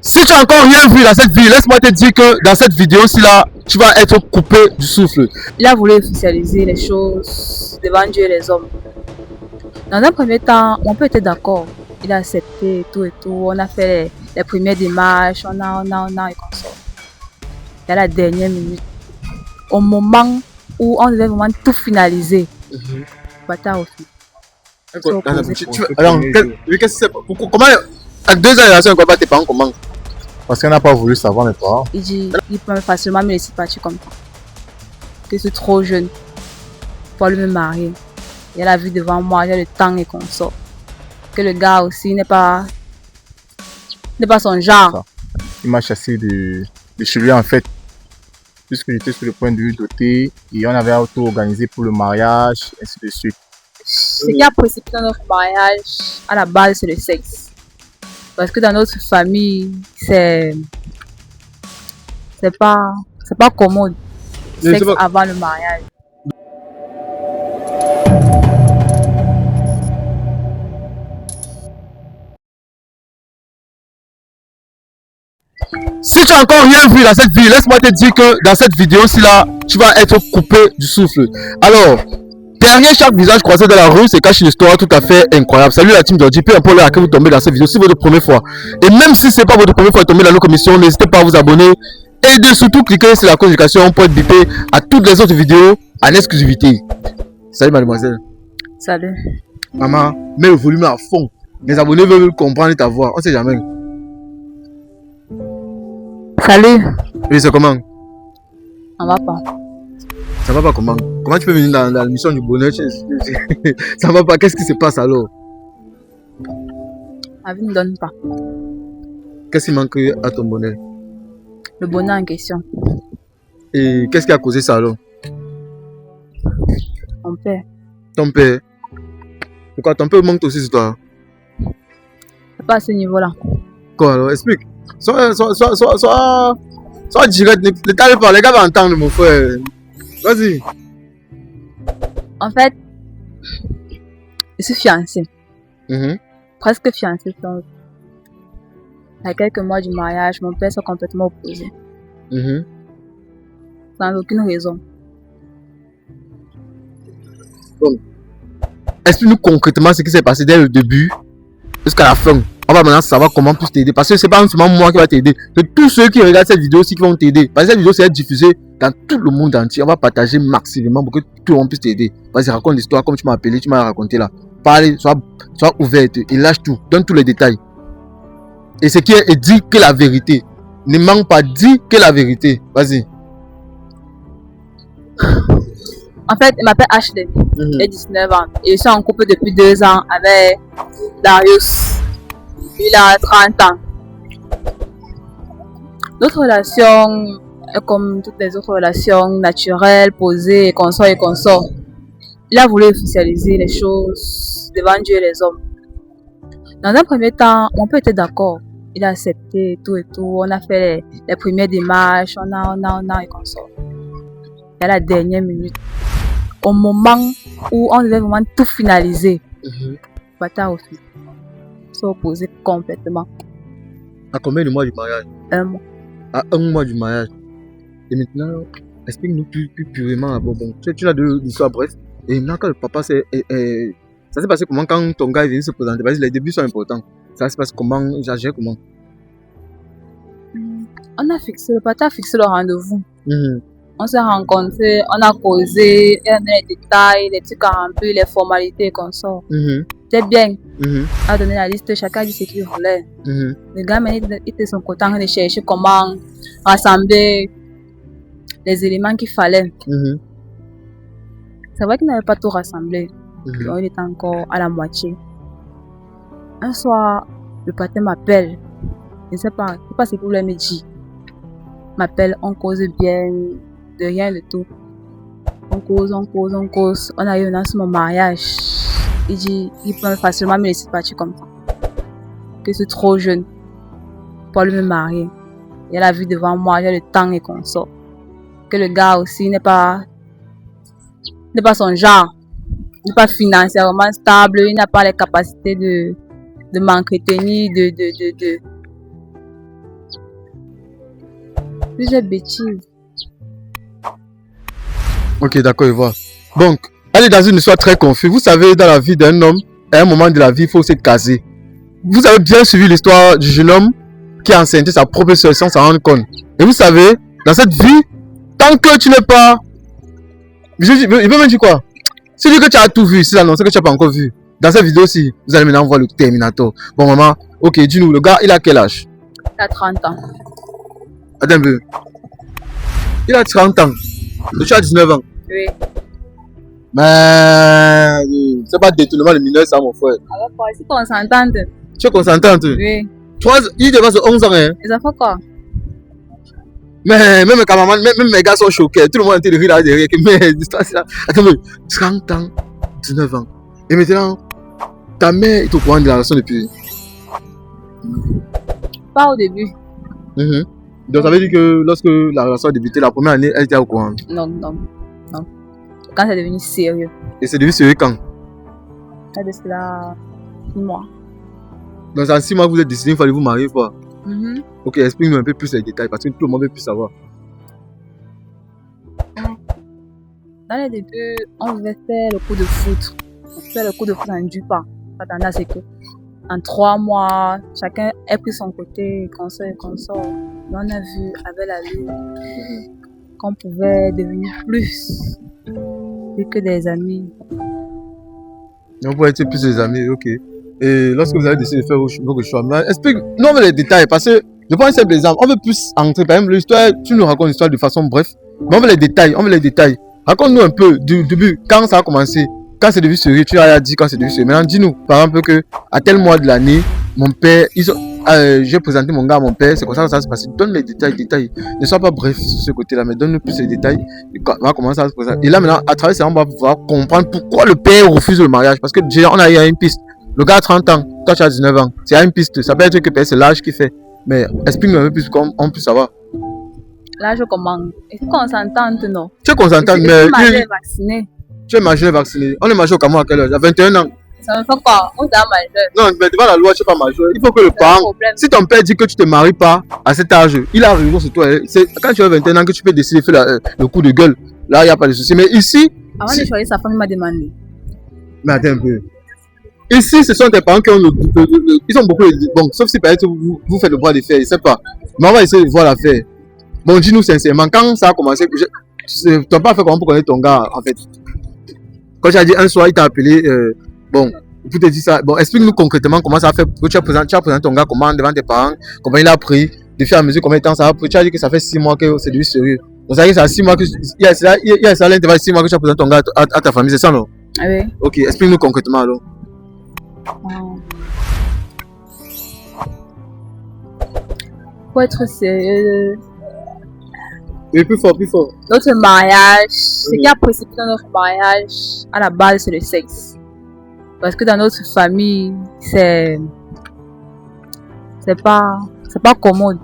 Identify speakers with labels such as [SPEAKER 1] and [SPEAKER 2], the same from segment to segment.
[SPEAKER 1] Si tu as encore rien vu dans cette vie, laisse-moi te dire que dans cette vidéo-ci là, tu vas être coupé du souffle.
[SPEAKER 2] Il a voulu officialiser les choses devant Dieu et les hommes. Dans un premier temps, on peut être d'accord. Il a accepté tout et tout. On a fait les premières démarches, on a et comme ça. Et à la dernière minute, au moment où on devait vraiment tout finaliser, bâtard aussi.
[SPEAKER 1] Alors, qu'est-ce que c'est? Comment, à 2 ans de relation, quoi, tes parents comment?
[SPEAKER 3] Parce qu'elle n'a pas voulu savoir mes parents.
[SPEAKER 2] Il dit, il peut facilement me laisser partir comme ça. Que c'est trop jeune pour lui me marier. Il a la vue devant moi, j'ai le temps et qu'on sort. Que le gars aussi n'est pas son genre.
[SPEAKER 3] Il m'a chassé de chez lui en fait. Puisque j'étais sur le point de lui doter et on avait auto-organisé pour le mariage, ainsi de suite.
[SPEAKER 2] Ce qui a précipité notre mariage, à la base, c'est le sexe. Parce que dans notre famille, c'est pas commode. Sexe avant le mariage.
[SPEAKER 1] Si tu as encore rien vu dans cette vie, laisse-moi te dire que dans cette vidéo-ci là, tu vas être coupé du souffle. Alors, derrière chaque visage croisé dans la rue se cache une histoire tout à fait incroyable. Salut la team d'Ordi, peu importe à laquelle vous tombez dans cette vidéo, si c'est votre première fois. Et même si c'est pas votre première fois de tomber dans nos commissions, n'hésitez pas à vous abonner et de surtout cliquer sur la notification pour être bipé à toutes les autres vidéos en exclusivité. Salut mademoiselle.
[SPEAKER 2] Salut.
[SPEAKER 1] Maman, mets le volume à fond. Les abonnés veulent comprendre ta voix, on sait jamais.
[SPEAKER 2] Salut.
[SPEAKER 1] Oui, c'est comment?
[SPEAKER 2] On va pas.
[SPEAKER 1] Ça va pas comment? Comment tu peux venir dans l'émission du bonheur? Ça va pas, qu'est-ce qui se passe alors?
[SPEAKER 2] La vie ne donne pas.
[SPEAKER 1] Qu'est-ce qui manque à ton bonheur?
[SPEAKER 2] Le bonheur en question.
[SPEAKER 1] Et qu'est-ce qui a causé ça alors?
[SPEAKER 2] Mon père.
[SPEAKER 1] Ton père? Pourquoi ton père manque aussi sur toi?
[SPEAKER 2] C'est pas à ce niveau-là.
[SPEAKER 1] Quoi alors? Explique. Sois direct, ne t'arrête pas, les gars vont entendre mon frère. Vas-y.
[SPEAKER 2] En fait, je suis fiancée. Presque fiancée. À quelques mois du mariage, mon père s'est complètement opposé. Sans aucune raison.
[SPEAKER 1] Bon. Explique-nous concrètement ce qui s'est passé dès le début jusqu'à la fin. On va maintenant savoir comment plus t'aider. Parce que c'est pas seulement moi qui va t'aider. C'est tous ceux qui regardent cette vidéo aussi qui vont t'aider. Parce que cette vidéo c'est diffusée dans tout le monde entier. On va partager maximum pour que tout le monde puisse t'aider. Vas-y, raconte l'histoire comme tu m'as appelé, tu m'as raconté là. Parle, sois ouverte et lâche tout. Donne tous les détails. Et ce qui est dit que la vérité. Ne manque pas, dis que la vérité. Vas-y.
[SPEAKER 2] En fait, il m'appelle Ashley. J'ai 19 ans. Et je suis en couple depuis 2 ans avec Darius. Il a 30 ans. Notre relation est comme toutes les autres relations naturelles, posées, et consort. Il a voulu officialiser les choses devant Dieu et les hommes. Dans un premier temps, on peut être d'accord. Il a accepté tout et tout. On a fait les premières démarches, on a et consort. Et à la dernière minute, au moment où on devait vraiment tout finaliser, bâtard aussi. S'est opposé complètement.
[SPEAKER 1] À combien de mois du mariage?
[SPEAKER 2] 1 mois.
[SPEAKER 1] À 1 mois du mariage. Et maintenant, explique-nous plus purement. Bon, tu as de l'histoire bref. Et maintenant, quand le papa s'est. Ça s'est passé comment quand ton gars est venu se présenter? Parce que les débuts sont importants. Ça se passe comment? J'agis comment?
[SPEAKER 2] Le papa a fixé le rendez-vous. On s'est rencontrés, on a causé, il a donné les détails, les trucs à remplir, les formalités qu'on sort. C'est bien. Il a donné la liste, chacun dit ce qu'il voulait. Le gars, il était son côté en train de chercher comment rassembler les éléments qu'il fallait. C'est vrai qu'il n'avait pas tout rassemblé. Donc, il était encore à la moitié. Un soir, le patron m'appelle. Je ne sais pas ce qu'il voulait me dire. M'appelle, on cause bien, de rien de tout. On cause. On a eu sur mon mariage. Il dit, il peut facilement me laisser partir comme ça. Que c'est trop jeune pour lui me marier. Il a la vue devant moi, j'ai le temps et qu'on sort. Que le gars aussi n'est pas son genre. Il n'est pas financièrement stable, il n'a pas les capacités de m'entretenir, Plusieurs bêtises.
[SPEAKER 1] Ok, d'accord, je vois. Donc, elle est dans une histoire très confuse. Vous savez, dans la vie d'un homme, à un moment de la vie, il faut se caser. Vous avez bien suivi l'histoire du jeune homme qui a enceinté sa propre soeur sans s'en rendre compte. Et vous savez, dans cette vie, tant que tu n'es pas... Il veut même dire quoi? Si tu dis que tu as tout vu, c'est l'annonce que tu n'as pas encore vu. Dans cette vidéo-ci, vous allez maintenant voir le Terminator. Bon, maman, ok, dis-nous, le gars, il a quel âge?
[SPEAKER 2] Il a 30 ans.
[SPEAKER 1] Attends un peu. Il a 30 ans. Et tu as 19 ans.
[SPEAKER 2] Oui.
[SPEAKER 1] Mais... c'est pas détournement de mineur, ça, mon frère.
[SPEAKER 2] Alors quoi, si on s'entend.
[SPEAKER 1] Tu es consentante?
[SPEAKER 2] Oui.
[SPEAKER 1] Il dépasse 11 ans, hein.
[SPEAKER 2] Les enfants quoi?
[SPEAKER 1] Mais même mes camarades, même mes gars sont choqués. Tout le monde était de rire là derrière. Mais l'histoire, c'est là. Attends, mais 30 ans, 19 ans. Et maintenant, ta mère est au courant de la relation depuis.
[SPEAKER 2] Pas au début.
[SPEAKER 1] Donc ça veut dire que lorsque la relation a débuté, la première année, elle était au courant.
[SPEAKER 2] Non. Quand c'est devenu sérieux.
[SPEAKER 1] Et c'est devenu sérieux quand?
[SPEAKER 2] Ça de cela 6 mois.
[SPEAKER 1] Donc en 6 mois, vous êtes décidé, il fallait vous marier, quoi. Ok, explique-nous un peu plus les détails parce que tout le monde veut plus savoir.
[SPEAKER 2] Dans les débuts, on devait faire le coup de foot. On fait le coup de foot en du pas. Attendez à ce que en 3 mois, chacun ait pris son côté, consort. On a vu avec la vie qu'on pouvait devenir plus que des amis.
[SPEAKER 1] On pourrait être plus des amis, ok. Et lorsque vous avez décidé de faire vos choix, explique-nous les détails parce que je prends un simple exemple. On veut plus entrer, par exemple, l'histoire, tu nous racontes l'histoire de façon bref, mais on veut les détails. Raconte-nous un peu du début, quand ça a commencé, quand c'est devenu sérieux, tu as dit quand c'est devenu sérieux. Maintenant, dis-nous, par exemple, que à tel mois de l'année, mon père, j'ai présenté mon gars à mon père, c'est comme ça que ça se passe. Donne les détails. Ne sois pas bref sur ce côté-là, mais donne-nous plus les détails. On va commencer à se présenter. Et là, maintenant, à travers ça, on va pouvoir comprendre pourquoi le père refuse le mariage. Parce que déjà, on a eu une piste. Le gars a 30 ans, toi tu as 19 ans. C'est une piste. Ça peut être que c'est l'âge qui fait. Mais explique-moi un peu plus qu'on puisse savoir.
[SPEAKER 2] L'âge comment? Est-ce qu'on s'entend, non?
[SPEAKER 1] Tu es consentante, mais.
[SPEAKER 2] Vacciné.
[SPEAKER 1] Tu es majeur vacciné. On est majeur au Cameroun à quel âge? À 21 ans.
[SPEAKER 2] Ça me fait quoi? On est majeur.
[SPEAKER 1] Non, mais devant la loi, tu n'es pas majeur. Il faut que le parent. Si ton père dit que tu ne te maries pas à cet âge, il a raison sur toi. C'est quand tu as 21 ans que tu peux décider de faire le coup de gueule. Là, il n'y a pas de souci. Mais ici.
[SPEAKER 2] Avant de choisir sa femme, il m'a demandé.
[SPEAKER 1] Mais attends un peu. Ici, ce sont tes parents qui ont ils ont beaucoup. Bon, sauf si peut-être vous faites le droit de faire, je ne sais pas. Mais on va essayer de voir l'affaire. Bon, dis-nous sincèrement, quand ça a commencé, tu n'as pas fait comment pour connaître ton gars, en fait. Quand tu as dit un soir, il t'a appelé, bon, pour te dire ça, bon, explique-nous concrètement comment ça a fait, que tu as présenté ton gars, comment devant tes parents, comment il a pris, de faire à mesure, combien de temps ça a pris. Tu as dit que ça fait 6 mois que c'est devenu sérieux. Donc ça veut dire que ça a 6 mois que, il y a ça l'intervalle de 6 mois que tu as présenté ton gars à ta famille, c'est ça, non?
[SPEAKER 2] Oui.
[SPEAKER 1] Ok, explique-nous concrètement alors.
[SPEAKER 2] Pour être sérieux.
[SPEAKER 1] Oui, plus fort.
[SPEAKER 2] Notre mariage, ce qui a précipité notre mariage, à la base, c'est le sexe. Parce que dans notre famille, c'est pas commode.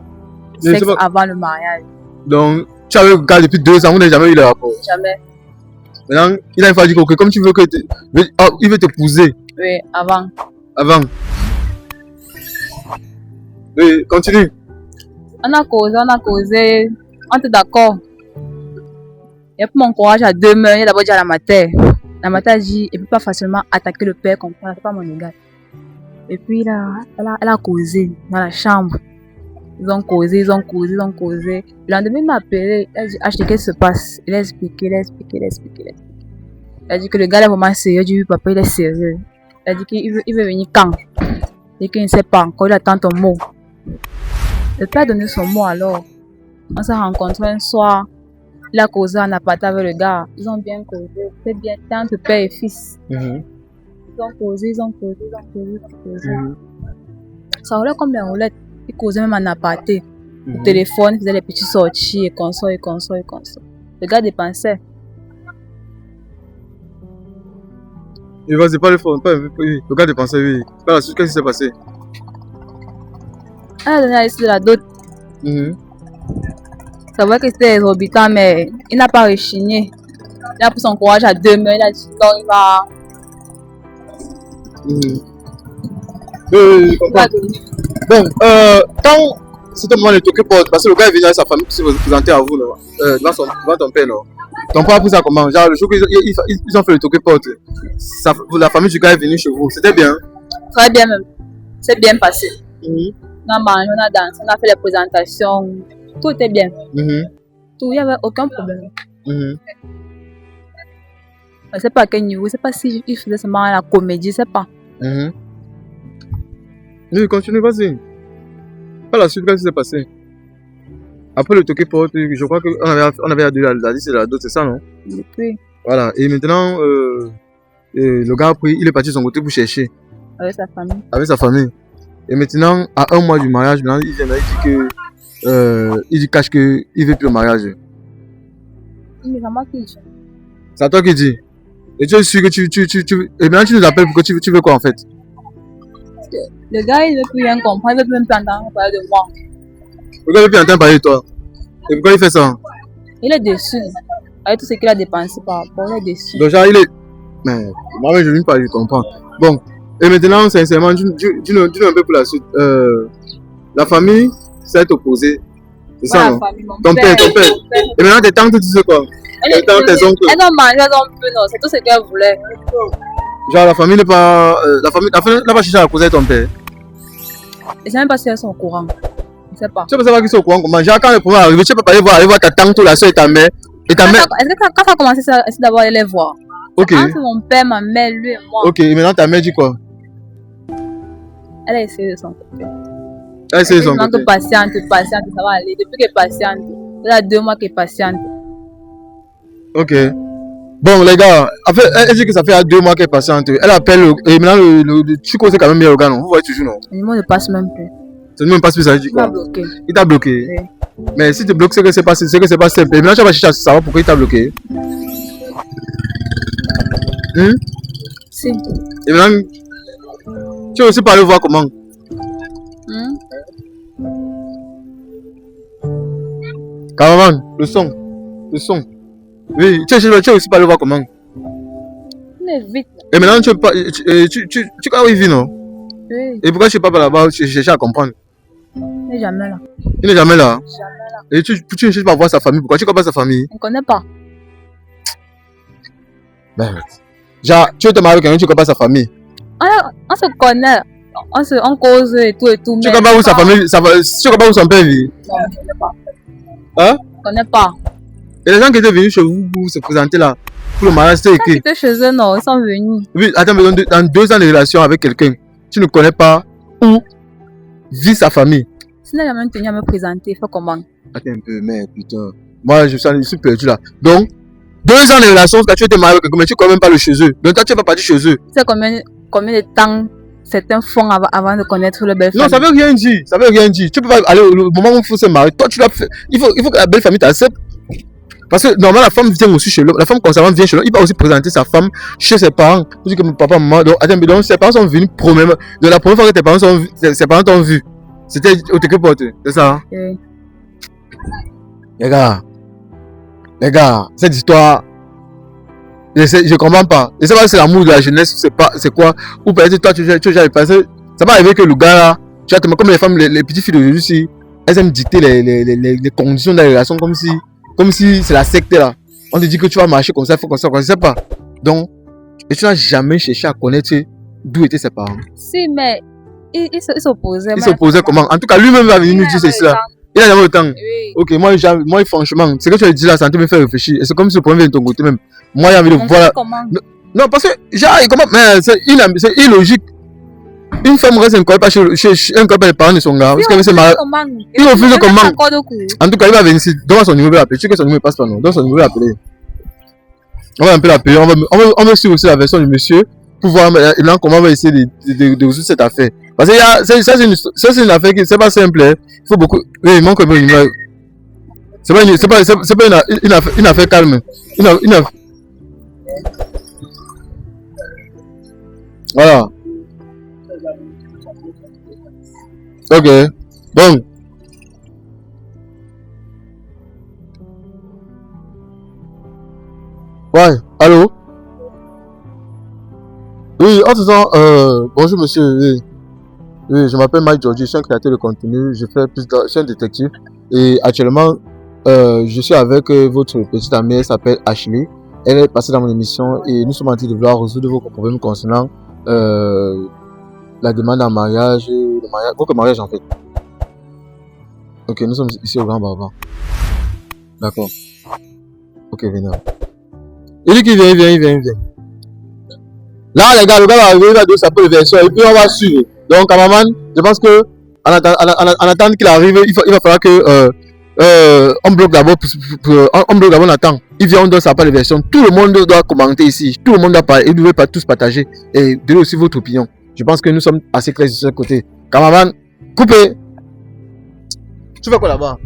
[SPEAKER 2] Sexe avant le mariage.
[SPEAKER 1] Donc, tu avais le gars depuis 2 ans, vous n'avez jamais eu le rapport?
[SPEAKER 2] Jamais.
[SPEAKER 1] Maintenant, il a fallu dire que comme tu veux que il veut t'épouser.
[SPEAKER 2] Oui, avant.
[SPEAKER 1] Oui, continue.
[SPEAKER 2] On a causé, on était d'accord. Il a pris mon courage à 2 mains, il a d'abord dit à la mater. La mater a dit, il ne peut pas facilement attaquer le père comme ça, c'est pas mon égal. Et puis elle a causé dans la chambre. Ils ont causé. Le lendemain, il m'a appelé, il a dit, qu'est-ce qui se passe? Il a expliqué. Il a dit que le gars est vraiment sérieux, j'ai dit, papa, il est sérieux. Il a dit qu'il veut venir quand? Et qu'il ne sait pas encore, il attend ton mot. Le père a donné son mot alors. On s'est rencontrés un soir. Il a causé en aparté avec le gars. Ils ont bien causé. C'est bien, c'est entre père et fils. Ils ont causé. Ça roulait comme les roulettes. Ils causaient même en aparté. Le téléphone, ils faisaient les petits sorties et consort. Le gars dépensait.
[SPEAKER 1] Il va, c'est pas le fond, oui. Le gars dépensait, oui. Qu'est-ce qui s'est passé?
[SPEAKER 2] Elle a donné la liste de la dot. C'est vrai que c'était exorbitant, mais il n'a pas rechigné. Il a pris son courage à 2 mains. Il a dit non, il va.
[SPEAKER 1] Oui, je comprends. Bon, c'était le moment de toquer porte. Parce que le gars est venu avec sa famille pour se présenter à vous, non? Devant ton père, non? Ton père a pris ça comment? Genre, le jour qu'ils ont fait le toquer porte, la famille du gars est venue chez vous. C'était bien?
[SPEAKER 2] Très bien même. C'est bien passé. On a mangé, on a dansé, on a fait les présentations. Tout était bien. Tout, il n'y avait aucun problème. Je ne sais pas à quel niveau, je ne sais pas si il faisait seulement la comédie, je ne sais pas.
[SPEAKER 1] Oui, continue, vas-y. Pas la suite, qu'est-ce qui s'est passé? Après le toqué porte, je crois qu'on avait adulé la liste et la dot, c'est ça, non?
[SPEAKER 2] Oui.
[SPEAKER 1] Voilà, et maintenant, le gars a pris, il est parti de son côté pour chercher.
[SPEAKER 2] Avec sa famille.
[SPEAKER 1] Avec sa famille. Et maintenant, à 1 mois du mariage, maintenant, il vient là, il dit cache qu'il ne veut plus le mariage.
[SPEAKER 2] Mais c'est moi qui dis.
[SPEAKER 1] C'est à toi qui dis. Et tu es sûr que et maintenant tu nous appelles pour que tu veux quoi en fait?
[SPEAKER 2] Le gars, il ne veut plus rien comprendre, il ne veut même plus entendre parler de moi.
[SPEAKER 1] Le gars ne veut plus entendre parler de toi. Et pourquoi il fait ça?
[SPEAKER 2] Il est déçu. Avec tout ce qu'il a dépensé par rapport, il est déçu.
[SPEAKER 1] Donc genre, il est... Mais moi, je ne veux pas lui comprendre. Bon, et maintenant, sincèrement, dis-nous un peu pour la suite. La famille s'est opposée. C'est ça, non? Ton père. Et maintenant, tes tantes, tu sais quoi? Tes tantes, tes oncles.
[SPEAKER 2] Elles ont mangé, elles ont bu, non, c'est tout ce qu'elles voulaient.
[SPEAKER 1] Genre, la famille n'est pas... la famille n'a pas cherché à causer ton père.
[SPEAKER 2] Je ne sais même pas si elles sont au courant. Je ne sais pas.
[SPEAKER 1] Tu ne sais pas savoir qu'ils sont au courant comment? Genre, quand le problème arrive, tu ne peux pas aller voir ta tante ou la soeur et ta mère. Et ta mère...
[SPEAKER 2] Est-ce que quand tu as commencé à essayer d'avoir les voir?
[SPEAKER 1] Ok.
[SPEAKER 2] Entre mon père, ma mère, lui et moi.
[SPEAKER 1] Ok, et maintenant ta mère dit quoi?
[SPEAKER 2] Elle a essayé de son côté.
[SPEAKER 1] Elle a essayé de son côté.
[SPEAKER 2] Patiente, ça va aller. Depuis qu'elle est patiente, elle a 2 mois qu'elle est patiente.
[SPEAKER 1] Ok. Bon, les gars, en fait, elle dit que ça fait 2 mois qu'elle est patiente. Elle appelle, et maintenant, tu connais quand même bien le gars, non? Vous voyez toujours, non?
[SPEAKER 2] Le numéro ne passe même plus.
[SPEAKER 1] Ce numéro ne passe plus, ça dit
[SPEAKER 2] Il m'a
[SPEAKER 1] quoi?
[SPEAKER 2] bloqué.
[SPEAKER 1] Il t'a bloqué?
[SPEAKER 2] Oui.
[SPEAKER 1] Mais si tu bloques, c'est que c'est pas simple. Et maintenant, tu vas chercher à savoir pourquoi il t'a bloqué.
[SPEAKER 2] Si.
[SPEAKER 1] Et maintenant, tu veux aussi parler voir comment? Caravan, le son. Oui, tu veux aussi parler voir comment?
[SPEAKER 2] Mais vite.
[SPEAKER 1] Et maintenant, tu connais où il vit, non?
[SPEAKER 2] Oui.
[SPEAKER 1] Et pourquoi tu ne pas là-bas chercher à comprendre?
[SPEAKER 2] Il n'est jamais là.
[SPEAKER 1] Il n'est jamais là.
[SPEAKER 2] Jamais là.
[SPEAKER 1] Et tu ne cherches pas à voir sa famille. Pourquoi tu ne connais pas sa famille?
[SPEAKER 2] On ne connaît pas.
[SPEAKER 1] Ben, genre, tu veux te marier avec quelqu'un, tu ne connais pas sa famille.
[SPEAKER 2] On se connaît. On cause et tout.
[SPEAKER 1] Tu ne connais pas où sa famille, tu ne connais pas où son père vit?
[SPEAKER 2] Non, on ne connaît pas.
[SPEAKER 1] Hein?
[SPEAKER 2] On ne connaît pas.
[SPEAKER 1] Et les gens qui étaient venus chez vous pour se présenter là, pour le mariage, c'était écrit.
[SPEAKER 2] Ils étaient chez eux, non, ils sont venus.
[SPEAKER 1] Oui, attends, mais dans 2 ans de relation avec quelqu'un, tu ne connais pas où vit sa famille.
[SPEAKER 2] S'il n'a jamais tenu à me présenter, il faut comment?
[SPEAKER 1] Attends un peu, mais putain. Moi, je suis perdu là. Donc, 2 ans de relation, tu étais marié avec quelqu'un, mais tu ne connais même pas le chez eux. Donc, toi, tu n'es pas parti chez eux.
[SPEAKER 2] Tu sais combien de temps certains font avant de connaître le belle famille?
[SPEAKER 1] Non, ça veut rien dire. Ça veut rien dire. Tu peux pas aller au moment où il faut se marier. Toi, tu l'as fait. Il faut que la belle famille t'accepte. Parce que normalement, la femme vient aussi chez l'homme. La femme concernante vient chez l'homme. Il va aussi présenter sa femme chez ses parents. Pour dire que mon papa, maman. Donc, attends, mais donc, ses parents sont venus premièrement. Donc, la première fois que ses parents t'ont vu, c'était au Teke Porte. C'est ça? Hein?
[SPEAKER 2] Oui.
[SPEAKER 1] Les gars, cette histoire, je comprends pas. Je sais pas si c'est l'amour de la jeunesse, c'est quoi. Ou peut-être toi, tu as passé. Ça va arriver que le gars là, tu vois, comme les femmes, les petites filles d'aujourd'hui, si, elles aiment dicter les conditions de la relation comme si c'est la secte là. On te dit que tu vas marcher comme ça, il faut comme ça, je sais pas. Donc, et tu n'as jamais cherché à connaître d'où étaient ses parents.
[SPEAKER 2] Si, mais il s'opposait.
[SPEAKER 1] Il s'opposait comment? En tout cas, lui-même va venir nous dire ceci là. Il a jamais le temps.
[SPEAKER 2] Oui.
[SPEAKER 1] Ok, moi franchement, ce que tu as dit là, ça me fait réfléchir. Et c'est comme si le problème vient de ton côté même. Moi, j'ai envie de voir. Non, parce que, genre, c'est illogique. Une femme reste encore pas chez les parents de son gars. Parce que c'est marié. Il refuse comment? En tout cas, il va venir ici. Donne son numéro d'appeler. Tu sais que son numéro passe pas, non? Donne son numéro d'appeler. On va un peu l'appeler. On va suivre aussi la version du monsieur pour voir comment on va essayer de résoudre cette affaire. Parce que c'est une affaire qui c'est pas simple. Il faut beaucoup. Oui, il manque un peu une numéro. C'est pas une affaire calme. Voilà. Ok. Bon. Ouais. Allô? Oui, en faisant, bonjour monsieur. Oui. Oui, je m'appelle Mike Georgie, je suis un créateur de contenu, je suis un détective et actuellement je suis avec votre petite amie, elle s'appelle Ashley. Elle est passée dans mon émission et nous sommes en train de vouloir résoudre vos problèmes concernant la demande en mariage, votre mariage en fait. Ok, nous sommes ici au Grand Barbare. D'accord. Ok, venez. Il dit qu'il vient, il vient. Là, les gars, le gars va arriver, il va donner sa propre version et puis on va suivre. Donc, cameraman, je pense que en attendant qu'il arrive, il va falloir que on bloque d'abord, on bloque d'abord, on attend. Il vient, on donne sa propre version. Tout le monde doit commenter ici. Tout le monde doit parler. Ils ne doivent pas tous partager et donner aussi votre opinion. Je pense que nous sommes assez clairs de ce côté. Cameraman, coupez. Tu fais quoi là-bas?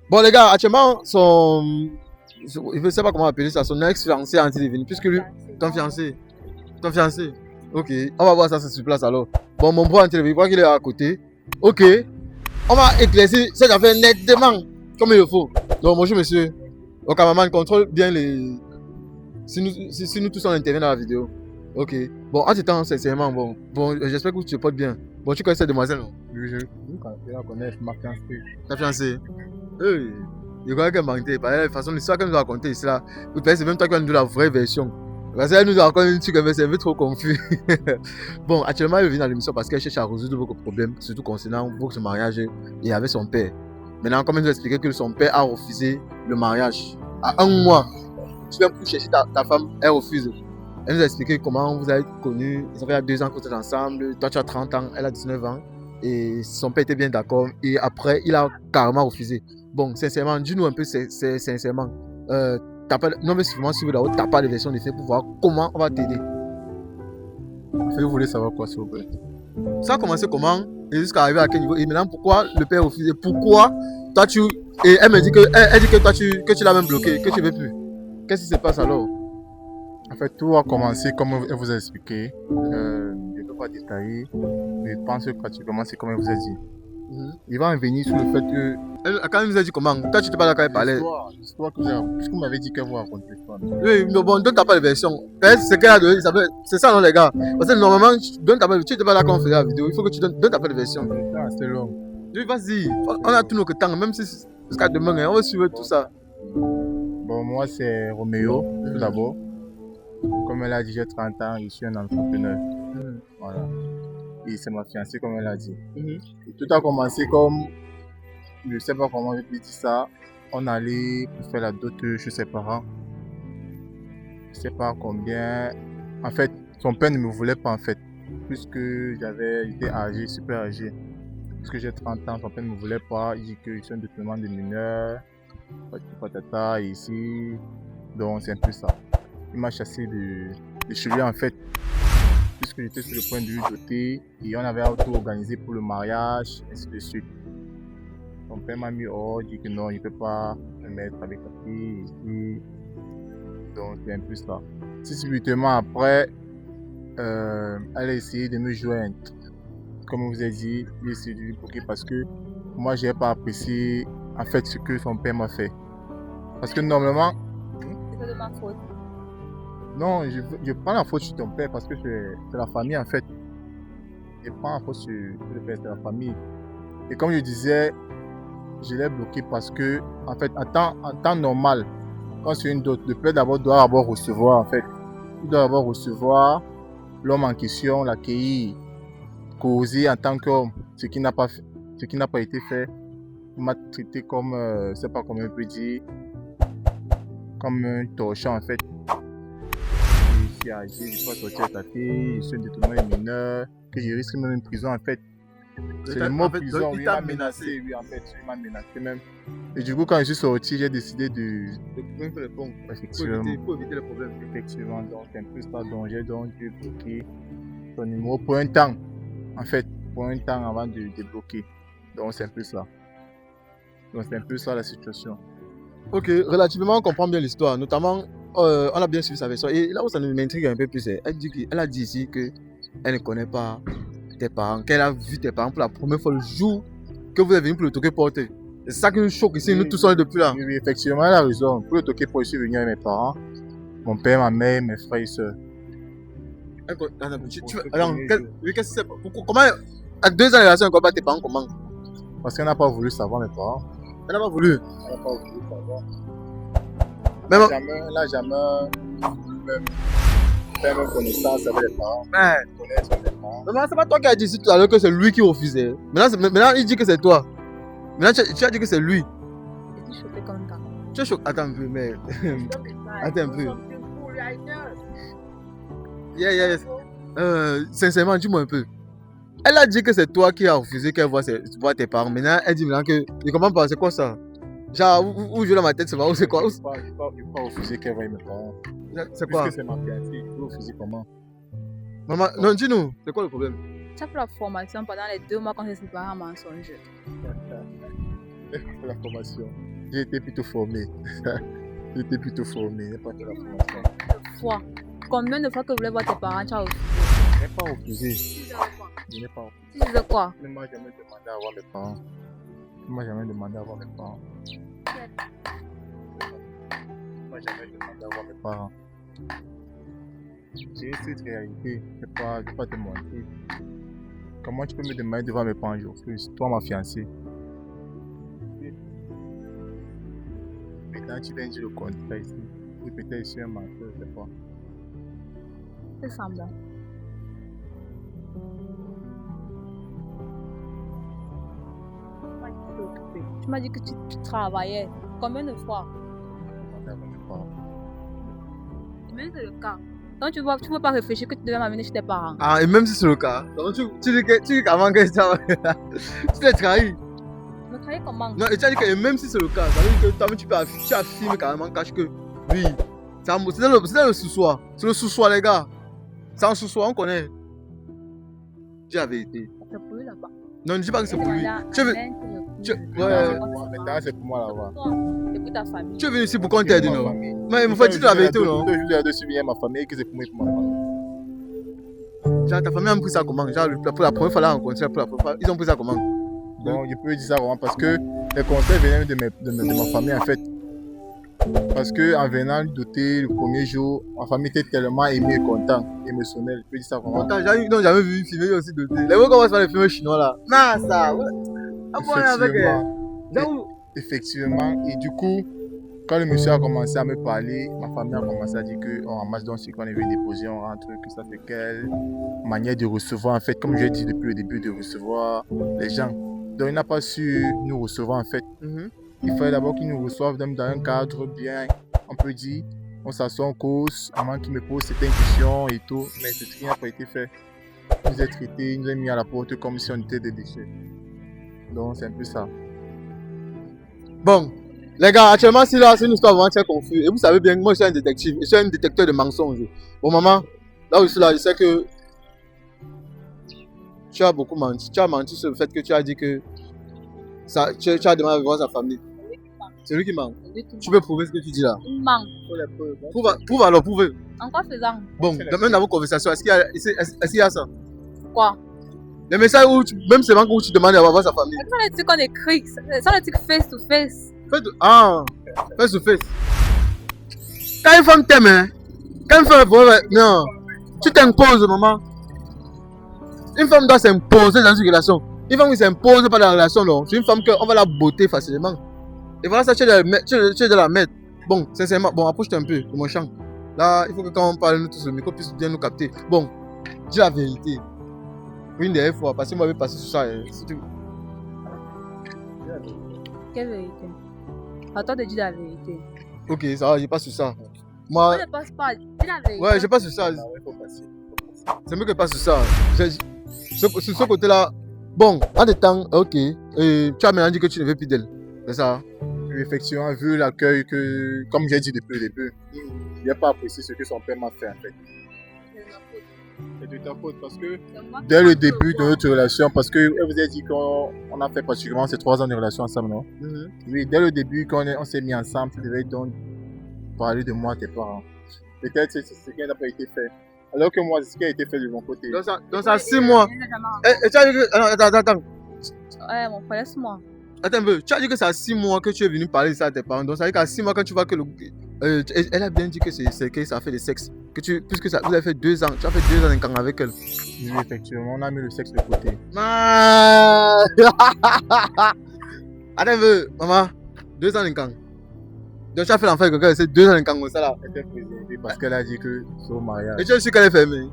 [SPEAKER 1] Bon, les gars, actuellement, je ne sais pas comment appeler ça, son ex-fiancé est en train de venir, puisque lui, ton fiancé. Ok, on va voir ça sur place alors. Bon, mon bro en télévision, je crois qu'il est à côté. Ok, on va éclaircir cette affaire nettement, comme il le faut. Donc, bonjour monsieur. Au cameraman, contrôle bien les. Si nous tous on intervient dans la vidéo. Ok, bon, en ce temps, sincèrement, bon, j'espère que tu te portes bien. Bon, tu connais cette demoiselle, non?
[SPEAKER 3] Oui, je la connais, ma fiancée.
[SPEAKER 1] Ta fiancée? Oui. Je crois qu'elle mentait. Par la façon, l'histoire qu'elle nous a racontée ici là, c'est même toi qui vas nous donner la vraie version. Parce qu'elle nous a raconté un truc, c'est un peu trop confus. Bon, actuellement, elle vient dans l'émission parce qu'elle cherche à résoudre vos problèmes, surtout concernant votre mariage et avec son père. Maintenant, comme elle nous a expliqué que son père a refusé le mariage à 1 mois, tu viens pour chercher ta femme, elle refuse. Elle nous a expliqué comment vous avez connus. Ça fait 2 ans que vous êtes ensemble. Toi, tu as 30 ans, elle a 19 ans. Et son père était bien d'accord. Et après, il a carrément refusé. Bon, sincèrement, dis-nous un peu sincèrement. Non, mais souvent, si vous n'avez pas de version de fait pour voir comment on va t'aider.
[SPEAKER 3] Vous voulez savoir quoi, s'il vous plaît?
[SPEAKER 1] Ça a commencé comment et jusqu'à arriver à quel niveau? Et maintenant, pourquoi le père refuse? Pourquoi toi tu. Et elle me dit que toi tu l'as même bloqué, que tu ne veux plus. Qu'est-ce qui se passe alors?
[SPEAKER 3] En fait, tout a commencé comme elle vous a expliqué. Je ne peux pas détailler, mais je pense que pratiquement c'est comme elle vous a dit. Il va en venir sur le fait que.
[SPEAKER 1] Quand elle nous a dit comment? Toi, tu n'étais pas là quand elle parlait.
[SPEAKER 3] L'histoire que vous avez. Puisque vous m'avez dit qu'elle vous raconte l'histoire.
[SPEAKER 1] Oui, mais bon, donne ta pas de version. C'est qu'elle a donné, c'est ça, non, les gars? Parce que normalement, donne ta pas de version. Tu n'étais pas là quand on faisait la vidéo. Il faut que tu donnes ta pas de version.
[SPEAKER 3] C'est long.
[SPEAKER 1] Oui, vas-y. On a tout notre temps, même si jusqu'à demain, on va suivre tout ça.
[SPEAKER 3] Bon, moi, c'est Roméo, tout d'abord. Comme elle a dit, j'ai 30 ans, je suis un entrepreneur. Voilà. Et c'est ma fiancée, comme elle a dit. Et tout a commencé comme, je ne sais pas comment je peux dire ça, on allait pour faire la dot chez ses parents. Je ne sais pas combien. En fait, son père ne me voulait pas en fait, puisque j'étais âgé, super âgé. Puisque j'ai 30 ans, son père ne me voulait pas. Il dit que je suis un document de mineur, patata, ici. Donc c'est un peu ça. Il m'a chassé de chez lui en fait, puisque j'étais sur le point de lui doter et on avait auto-organisé pour le mariage, ainsi de suite. Son père m'a mis hors, dit que non, il ne peut pas me mettre avec ta fille ici. Donc c'est un peu ça. Si subitement après, elle a essayé de me joindre. Comme on vous a dit, j'ai essayé de lui bloquer parce que moi je n'ai pas apprécié en fait ce que son père m'a fait. Parce que normalement.
[SPEAKER 2] C'est de ma faute.
[SPEAKER 3] Non, je prends la faute sur ton père parce que c'est la famille en fait. Je prends la faute sur le père, c'est la famille. Et comme je disais, je l'ai bloqué parce que, en fait, en temps normal, quand c'est une dot, le père d'abord doit d'abord recevoir en fait. Il doit d'abord recevoir l'homme en question, l'accueillir, causer en tant qu'homme, ce qui n'a pas été fait. Il m'a traité comme, je ne sais pas comment on peut dire, comme un torchon en fait. Je suis âgé, je dois sortir ta fille, je suis un détournement des mineurs, que je risque même une prison en fait. C'est le mot prison, oui, il m'a menacé, oui en fait, il m'a menacé même. Et du coup quand je suis sorti, j'ai décidé de faire le pont. Effectivement. Pour éviter le problème. Effectivement, donc c'est un peu ça, donc j'ai dû bloquer son numéro pour un temps. En fait, pour un temps avant de débloquer. Donc c'est un peu ça. Donc c'est un peu ça la situation.
[SPEAKER 1] Ok, relativement on comprend bien l'histoire, notamment on a bien suivi sa version. Et là où ça nous m'intrigue un peu plus, elle a dit ici qu'elle ne connaît pas tes parents, qu'elle a vu tes parents pour la première fois le jour que vous êtes venu pour le toquer porter. C'est ça qui nous choque ici, nous tous sommes depuis là.
[SPEAKER 3] Oui, effectivement, elle a raison. Pour le toquer porter, je suis venu avec mes parents, mon père, ma mère, mes frères et soeurs.
[SPEAKER 1] Alors, qu'est-ce que c'est? Comment À 2 ans de relation, encore pas tes parents comment?
[SPEAKER 3] Parce qu'elle n'a pas voulu savoir mes parents.
[SPEAKER 1] Elle n'a pas voulu.
[SPEAKER 3] Elle n'a pas voulu savoir.
[SPEAKER 1] Même...
[SPEAKER 3] Elle n'a jamais voulu même faire même connaissance avec les parents.
[SPEAKER 1] Ouais.
[SPEAKER 3] Connaître les parents.
[SPEAKER 1] Mais c'est pas toi qui as dit tout à l'heure que c'est lui qui refusait. Maintenant, il dit que c'est toi. Maintenant, tu as dit que c'est lui.
[SPEAKER 2] Je suis choquée comme ça.
[SPEAKER 1] Tu es choqué. Attends un peu, mais. Attends un peu. Yeah. Sincèrement, dis-moi un peu. Elle a dit que c'est toi qui as refusé qu'elle voit tes parents. Maintenant, elle dit maintenant que. Je comprends pas, c'est quoi ça? Genre, où je dans ma tête, c'est pas où c'est quoi?
[SPEAKER 3] Je ne peux pas refuser qu'elle voie mes parents.
[SPEAKER 1] C'est quoi?
[SPEAKER 3] Puisque c'est ma fiancée, je peux refuser comment?
[SPEAKER 1] Maman, non, dis-nous, c'est quoi le problème?
[SPEAKER 2] Tu as fait la formation pendant les 2 mois qu'on s'est séparés en mensonge.
[SPEAKER 3] La formation. J'ai été plutôt formé. J'ai été plutôt formé. J'ai pas fait la formation.
[SPEAKER 2] Combien de fois que vous voulez voir tes parents, tu as refusé?
[SPEAKER 3] Je n'ai pas refusé. Je n'ai pas refusé.
[SPEAKER 2] Tu disais quoi?
[SPEAKER 3] Elle ne m'a jamais demandé à voir mes parents. Elle ne m'a jamais demandé à voir mes parents. Elle ne m'a jamais demandé à voir mes parents. J'ai cette réalité. Je ne vais pas te mentir. Comment tu peux me demander de voir mes parents, je refuse? Toi, ma fiancée. Maintenant, tu viens dire le contraire ici. Ou peut-être je suis un menteur, je ne sais pas.
[SPEAKER 2] C'est semblant. Tu m'as dit que tu travaillais. Combien de fois? Mais c'est le cas. Donc tu ne peux pas réfléchir que tu devais m'amener chez tes parents.
[SPEAKER 1] Ah, et même si c'est le cas, donc tu dis qu'avant que tu l'as trahi.
[SPEAKER 2] Me trahir comment?
[SPEAKER 1] Non, et tu as dit que même si c'est le cas, ça veut dire que tu affirmes carrément, cache que oui, c'est dans le sous-soir. C'est le sous-soir, les gars. C'est un sous-soir, on connaît. Dis la vérité.
[SPEAKER 2] C'est pour lui là-bas.
[SPEAKER 1] Non, ne dis pas que c'est pour lui.
[SPEAKER 2] Tu veux.
[SPEAKER 3] Ouais, maintenant c'est pour moi là-bas.
[SPEAKER 2] C'est pour ta famille.
[SPEAKER 1] Tu es venu ici pour qu'on t'aide, non? Mais il faut dire la vérité, non?
[SPEAKER 3] Je lui ai suivi ma famille, que c'est pour moi et pour ma famille.
[SPEAKER 1] Genre, ta famille a pris ça comment? Genre, pour la première fois, là, rencontré, pour la première fois, ils ont pris ça comment?
[SPEAKER 3] Bon, je peux dire ça comment? Parce que les conseils venaient de ma famille, en fait. Parce qu'en venant lui doter le premier jour, ma famille était tellement émue et contente, émotionnelle. Je peux dire ça comment?
[SPEAKER 1] Ils n'ont jamais vu filmer aussi doté. Les gars commencent par les films chinois là. Non, ça.
[SPEAKER 3] Effectivement. Et du coup, quand le monsieur a commencé à me parler, ma famille a commencé à dire qu'on ramasse donc ce qu'on avait déposé, on rentre, que ça fait quelle manière de recevoir, en fait, comme j'ai dit depuis le début, de recevoir les gens. Donc il n'a pas su nous recevoir, en fait. Il fallait d'abord qu'il nous reçoive dans un cadre bien, on peut dire. On s'assoit en cause, avant qu'il me pose certaines questions et tout, mais ce qui n'a pas été fait. Il nous a traités, il nous a mis à la porte comme si on était des déchets. Donc c'est un peu ça.
[SPEAKER 1] Bon, les gars, actuellement, c'est une histoire vraiment très confuse. Et vous savez bien que moi, je suis un détective, je suis un détecteur de mensonges. Bon, maman, là où je suis là, je sais que tu as beaucoup menti. Tu as menti sur le fait que tu as dit que tu as demandé à voir sa famille. C'est lui qui ment. Tu peux prouver ce que tu dis là?
[SPEAKER 2] Il ment.
[SPEAKER 1] Prouve alors, prouve.
[SPEAKER 2] En quoi faisant?
[SPEAKER 1] Bon, même dans vos conversations, est-ce qu'il y a ça?
[SPEAKER 2] Quoi?
[SPEAKER 1] Les messages même seulement où tu demandes à voir sa famille.
[SPEAKER 2] C'est ça le truc qu'on écrit. C'est ça le truc face to face.
[SPEAKER 1] Face to face. Quand une femme t'aime, hein, quand une femme non, tu t'imposes, maman. Une femme doit s'imposer dans une relation. Une femme qui s'impose pas dans la relation, non. C'est une femme qu'on va la botter facilement. Et voilà ça, tu es de la mettre. Bon, sincèrement, bon, approche-toi un peu de mon champ. Là, il faut que quand on parle, nous tous, le micro puisse bien nous capter. Bon, dis la vérité. Une dernière fois, parce que moi, je vais passer sur ça. Si tu...
[SPEAKER 2] Quelle vérité? Attends de dire la vérité.
[SPEAKER 1] Ok, ça va, je passe sur ça. Moi...
[SPEAKER 2] Je ne passe pas, dis la vérité.
[SPEAKER 1] Ouais, je passe sur ça. C'est mieux que je passe sur ça. Sur ce côté-là, bon, en des temps, ok, tu as maintenant dit que tu ne veux plus d'elle. C'est ça?
[SPEAKER 3] Effectivement, vu l'accueil que, comme j'ai dit depuis le début, il n'a pas apprécié ce que son père m'a fait en fait. C'est de ta faute parce que dès le début de notre relation, parce que elle vous a dit qu'on a fait pratiquement ces 3 ans de relation ensemble, non? Oui, dès le début, quand on s'est mis ensemble, tu devais donc parler de moi à tes parents. Peut-être c'est ce qui n'a pas été fait. Alors que moi, c'est ce qui a été fait de mon côté.
[SPEAKER 1] Donc ça 6 mois. Et tu as dit que... Attends.
[SPEAKER 2] Ouais, mon frère, laisse-moi.
[SPEAKER 1] Attends un peu, tu as dit que c'est à 6 mois que tu es venu parler de ça à tes parents. Donc ça veut dire qu'à 6 mois, quand tu vois que elle a bien dit que c'est ça fait le sexe. puisque ça, vous avez fait 2 ans, tu as fait 2 ans d'incan avec elle.
[SPEAKER 3] Oui, effectivement, on a mis le sexe de côté.
[SPEAKER 1] Ah. Attends, maman, 2 ans d'incan. Donc tu as fait l'enfant avec quelqu'un, c'est 2 ans d'incan comme ça là.
[SPEAKER 3] Elle était préservée parce qu'elle a dit que c'est au mariage.
[SPEAKER 1] Et tu es sûr qu'elle est fermée?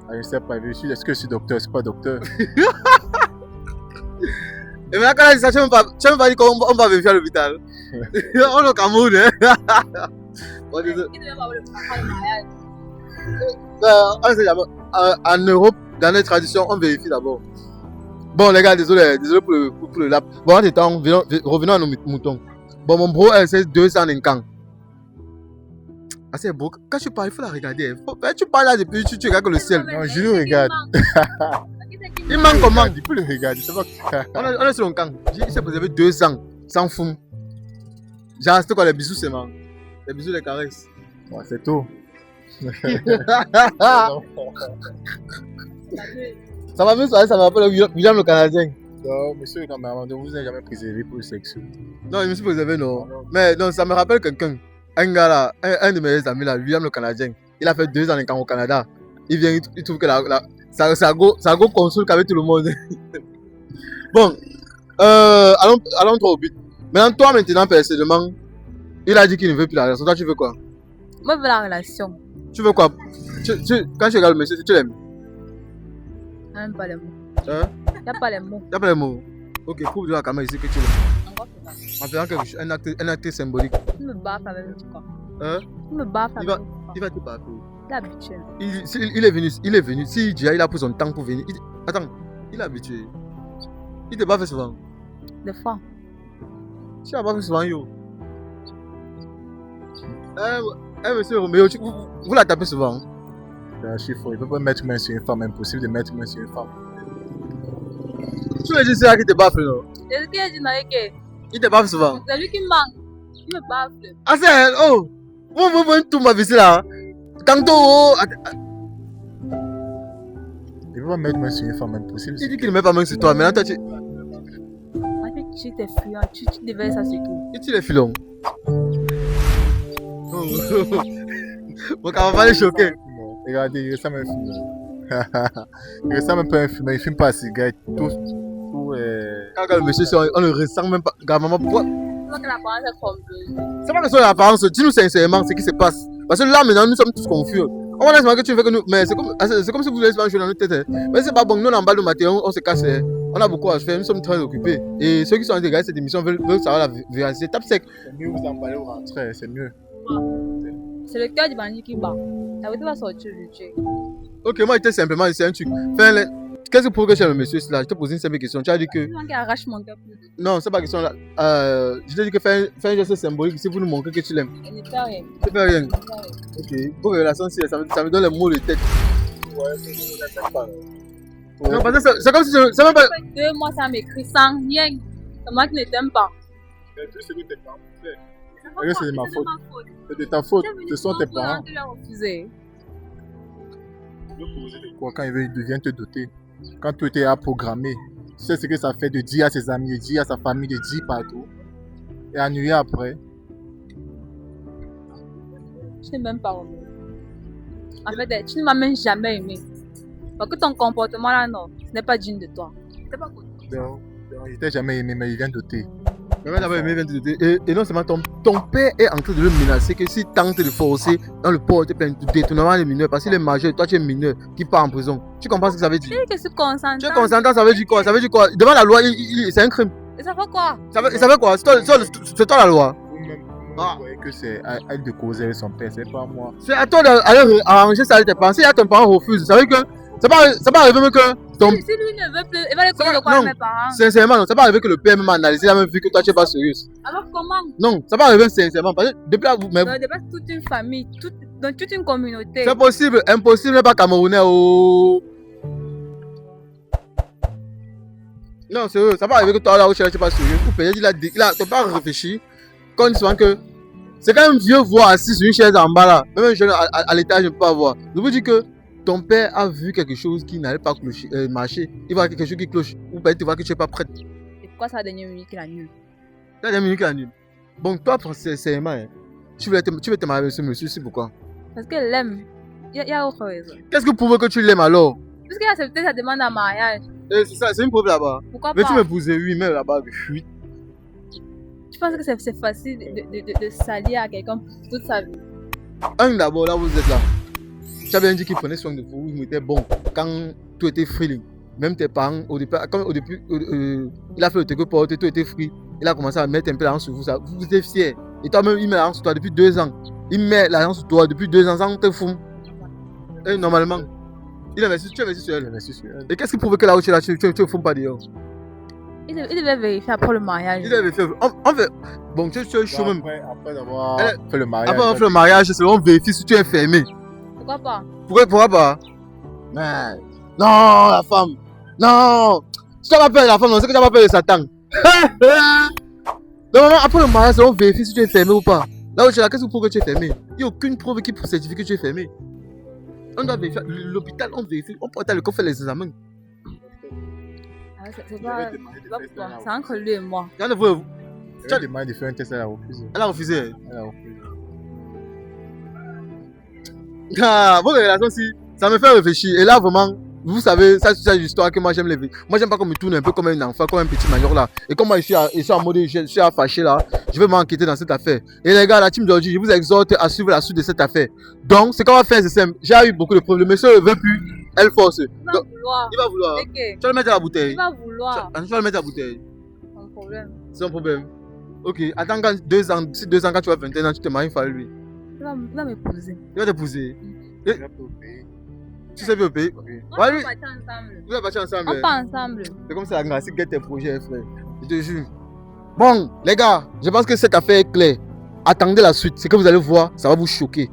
[SPEAKER 3] Ah, je sais pas, est-ce que je suis docteur? Je suis pas docteur.
[SPEAKER 1] Et maintenant quand elle a dit ça, tu n'as même pas dit qu'on va vérifier à l'hôpital. On est au Cameroun, hein. Bon, désolé.
[SPEAKER 2] Il devait avoir le mariage.
[SPEAKER 1] On sait jamais. En Europe, dans les traditions, on vérifie d'abord. Bon, les gars, désolé pour le lap. Bon, en temps, revenons à nos moutons. Bon, mon bro, elle c'est 200 d'incan. Ah, c'est beau. Quand tu parles, il faut la regarder. Tu parles là depuis, tu regardes le ciel.
[SPEAKER 3] Non, je le regarde.
[SPEAKER 1] Il manque comment?
[SPEAKER 3] Tu peux le regarder, c'est pas.
[SPEAKER 1] On est sur le camp. Il s'est préservé 200, sans fou. Genre, c'était quoi les bisous, c'est marrant. Les bisous, les caresses.
[SPEAKER 3] Ouais, c'est tout.
[SPEAKER 1] Ça va mieux, ça me rappelle William le Canadien.
[SPEAKER 3] Non, monsieur le caméraman, vous n'avez jamais préservé pour le sexe.
[SPEAKER 1] Non, je me suis préservé, non. Mais non, ça me rappelle quelqu'un. Un gars là, un de mes amis là, William le Canadien. Il a fait 2 ans d'incan au Canada. Il vient, il trouve que ça go console qu'avec tout le monde. Bon, allons trop au but. Maintenant, toi maintenant, personnellement, il a dit qu'il ne veut plus la relation. Toi, tu veux quoi?
[SPEAKER 2] Moi, je veux la relation.
[SPEAKER 1] Tu veux quoi? Quand tu regardes le monsieur, tu l'aimes?
[SPEAKER 2] Même pas les mots.
[SPEAKER 1] Hein?
[SPEAKER 2] Il n'y a pas les mots.
[SPEAKER 1] T'as pas les mots. Ok, prouve de la caméra ici que tu l'aimes.
[SPEAKER 2] Encore c'est ça.
[SPEAKER 1] En faisant quelque chose, un acte symbolique.
[SPEAKER 2] Il me baffe avec le quoi.
[SPEAKER 1] Hein?
[SPEAKER 2] Il me baffe avec le quoi.
[SPEAKER 1] Il va te battre.
[SPEAKER 2] Il est habitué.
[SPEAKER 1] Il est venu. Si déjà il a pris son temps pour venir. Attends, il est habitué. Il te bat fait souvent.
[SPEAKER 2] Des fois.
[SPEAKER 1] Tu as pas fait souvent, yo. Monsieur Roméo, vous la tapez souvent.
[SPEAKER 3] C'est archi faux. Il ne peut pas mettre main sur une femme. Impossible de mettre main sur une femme.
[SPEAKER 1] Tu me dis c'est là qui te baffe, non?
[SPEAKER 2] C'est ce qu'il a dit, Naïke.
[SPEAKER 1] Il te baffe souvent.
[SPEAKER 2] C'est lui qui manque. Il me baffe.
[SPEAKER 1] Ah, c'est. Oh! Vous voyez tout ma vie là. Tantôt, oh!
[SPEAKER 3] Il ne peut pas mettre main sur une femme. Impossible.
[SPEAKER 1] Il dit qu'il ne met pas main sur toi. Maintenant, toi, tu.
[SPEAKER 2] Tu t'es fuyant. Tu devais ça sur qui?
[SPEAKER 1] Et tu les filons. Mon camarade est choqué.
[SPEAKER 3] Regardez, il ressemble à un fumeur. Il ressemble un peu à un fumeur. Il ne fume pas à cigarette. Tout.
[SPEAKER 1] Quand le monsieur, on ne ressent même pas. Regarde, maman, pourquoi?
[SPEAKER 2] C'est que l'apparence est trompeuse.
[SPEAKER 1] C'est pas question de l'apparence. Dis-nous sincèrement ce qui se passe. Parce que là, maintenant, nous sommes tous confus. On va dire que tu veux que nous. Mais c'est comme si vous laissez pas jouer dans notre tête. Mais c'est pas bon. Nous, on emballe le matin, on se casse. On a beaucoup à faire. Nous sommes très occupés. Et ceux qui sont en train de regarder cette émission veulent savoir la véracité. Tape sec.
[SPEAKER 3] C'est mieux vous emballer au rentrée. C'est mieux.
[SPEAKER 2] C'est le cœur du bandit qui bat. La vérité va sortir du tuer.
[SPEAKER 1] Ok, moi, j'étais simplement ici un truc. Qu'est-ce que pour que chez le monsieur là? Je te pose une simple question. Tu as dit que.
[SPEAKER 2] C'est moi qui arrache mon cœur plus.
[SPEAKER 1] Non, c'est pas question là. Je t'ai dit que fais un geste symbolique si vous nous montrez que tu l'aimes.
[SPEAKER 2] Elle ne fait rien.
[SPEAKER 1] Tu fais rien.
[SPEAKER 2] Elle ne fait rien.
[SPEAKER 1] Ok. Pour relation, ça me donne les mots de tête.
[SPEAKER 3] Ouais, c'est pas.
[SPEAKER 1] Non, parce que c'est comme si c'est même pas.
[SPEAKER 2] 2 mois, ça m'écrit sans rien. C'est moi qui ne t'aime pas.
[SPEAKER 3] Mais tout ce que tes parents font. C'est de ma faute. C'est de ta faute. Ce sont tes parents.
[SPEAKER 2] Tu l'as refusé.
[SPEAKER 3] Quand il vient te doter, quand tout était à programmer, tu sais ce que ça fait de dire à ses amis, de dire à sa famille, de dire partout, et annuler après.
[SPEAKER 2] Je n'ai même pas remis. En fait, tu ne m'as même jamais aimé. Parce que ton comportement là, non, ce n'est pas digne de toi. C'est pas cool.
[SPEAKER 3] Donc, il t'a jamais aimé, mais il vient doter.
[SPEAKER 1] Et non seulement ton père est en train de le menacer que s'il tente de forcer dans le port de détournement des mineurs, parce qu'il est majeur, toi tu es mineur, qui part en prison. Tu comprends ce que ça veut dire?
[SPEAKER 2] Tu dis que je suis consentant.
[SPEAKER 1] Tu es consentant, ça veut dire quoi? Ça veut dire quoi? Devant la loi, c'est un crime.
[SPEAKER 2] Et ça fait quoi?
[SPEAKER 1] Ça veut quoi? C'est toi la loi.
[SPEAKER 3] Vous voyez que c'est à elle de causer avec son père, c'est pas moi.
[SPEAKER 1] C'est à toi d'aller arranger ça avec tes parents. Si ton parent refuse, ça veut dire que ça va arriver même que ton.
[SPEAKER 2] Si lui ne veut plus, il va le causer de quoi à mes parents?
[SPEAKER 1] Sincèrement, non, ça va arriver que le père même analysé, il a même vu que toi tu n'es pas sérieuse.
[SPEAKER 2] Alors comment?
[SPEAKER 1] Non, ça va arriver sincèrement. Parce que depuis là, vous même.
[SPEAKER 2] Ça dépasse toute une famille, dans toute une communauté.
[SPEAKER 1] C'est possible, impossible, n'est pas camerounais. Oh. Non, sérieux, ça va arriver que toi là où tu n'es pas sérieux. Ou peut-être ton père réfléchi. Quand il se que c'est quand même vieux voir assis sur une chaise en bas là. Même un jeune à l'étage ne peut pas voir. Je vous dis que ton père a vu quelque chose qui n'allait pas marcher. Il voit quelque chose qui cloche. Ou peut-être tu vois que tu n'es pas prête.
[SPEAKER 2] Et pourquoi ça la dernière minute qu'il annule?
[SPEAKER 1] La dernière minute qu'il annule. Bon, toi, sincèrement, tu veux te marier avec ce monsieur, c'est pourquoi?
[SPEAKER 2] Parce qu'elle l'aime. Il y a autre raison.
[SPEAKER 1] Qu'est-ce qui prouve que tu l'aimes alors?
[SPEAKER 2] Puisqu'il a accepté sa demande en mariage.
[SPEAKER 1] C'est ça, c'est une preuve là-bas.
[SPEAKER 2] Pourquoi
[SPEAKER 1] Mais tu
[SPEAKER 2] pas?
[SPEAKER 1] m'épouser, oui, mais là-bas, oui.
[SPEAKER 2] Tu penses que c'est facile de s'allier à quelqu'un pour toute sa vie?
[SPEAKER 1] D'abord, là, vous êtes là. Tu as bien dit qu'il prenait soin de vous, il était bon. Quand tout était free, même tes parents, au départ, comme au début, il a fait le truc pour tout était free. Il a commencé à mettre un peu l'argent sur vous, ça, vous étiez fiers. Et toi-même, il met l'argent sur toi depuis 2 ans. Il met l'argent sur toi depuis 2 ans sans te fou. Et normalement, tu investis sur elle. Et qu'est-ce qui prouve que là où tu es là, tu ne fous pas dehors?
[SPEAKER 2] Il devait vérifier après le mariage.
[SPEAKER 1] Il avait fait. On fait. Bon, tu es chaud même.
[SPEAKER 3] Après avoir fait le mariage.
[SPEAKER 1] Après avoir fait le mariage, c'est on vérifie si tu es fermé.
[SPEAKER 2] Pourquoi pas?
[SPEAKER 1] Pourquoi pas? Non, la femme. Non. Si tu n'as pas peur de la femme, non, c'est que tu n'as pas peur de Satan. Normalement, après le mariage, on vérifie si tu es fermé ou pas. Là où tu es là, qu'est-ce qui prouve que tu es fermé? Il n'y a aucune preuve qui certifie que tu es fermé. On doit vérifier. L'hôpital, on vérifie. On porte le corps faire les examens.
[SPEAKER 2] C'est entre lui et moi.
[SPEAKER 1] Il y en a vous.
[SPEAKER 3] Tu as demandé de faire un test, elle a refusé.
[SPEAKER 1] Elle a refusé.
[SPEAKER 3] Elle a refusé.
[SPEAKER 1] Ah, votre relation, si, ça me fait réfléchir. Et là, vraiment, vous savez, ça c'est une histoire que moi j'aime lever. Moi, j'aime pas qu'on me tourne un peu comme un enfant, comme un petit major là. Et comme moi, je suis en mode, je suis fâché là. Je veux m'enquêter dans cette affaire. Et les gars, la team d'aujourd'hui, je vous exhorte à suivre la suite de cette affaire. Donc, ce qu'on va faire, c'est simple. J'ai eu beaucoup de problèmes. Le monsieur ne veut plus. Elle force.
[SPEAKER 2] Il va vouloir.
[SPEAKER 1] Il va vouloir.
[SPEAKER 2] Okay.
[SPEAKER 1] Tu vas le mettre à la bouteille.
[SPEAKER 2] Il va vouloir.
[SPEAKER 1] Tu vas le mettre à la bouteille.
[SPEAKER 2] Son problème.
[SPEAKER 1] C'est un problème. Ok. Attends, quand 2 ans, si 2 ans, quand tu vas 21 ans, tu te maries, il faut lui.
[SPEAKER 2] Il va m'épouser.
[SPEAKER 1] Il va t'épouser.
[SPEAKER 3] Il va au pays.
[SPEAKER 1] Tu sais bien au pays.
[SPEAKER 2] On va partir ensemble.
[SPEAKER 1] Vous allez partir ensemble.
[SPEAKER 2] On part ensemble.
[SPEAKER 1] C'est comme ça la grâce qui guette tes projets, frère. Je te jure. Bon, les gars, je pense que cette affaire est claire. Attendez la suite. Ce que vous allez voir, ça va vous choquer.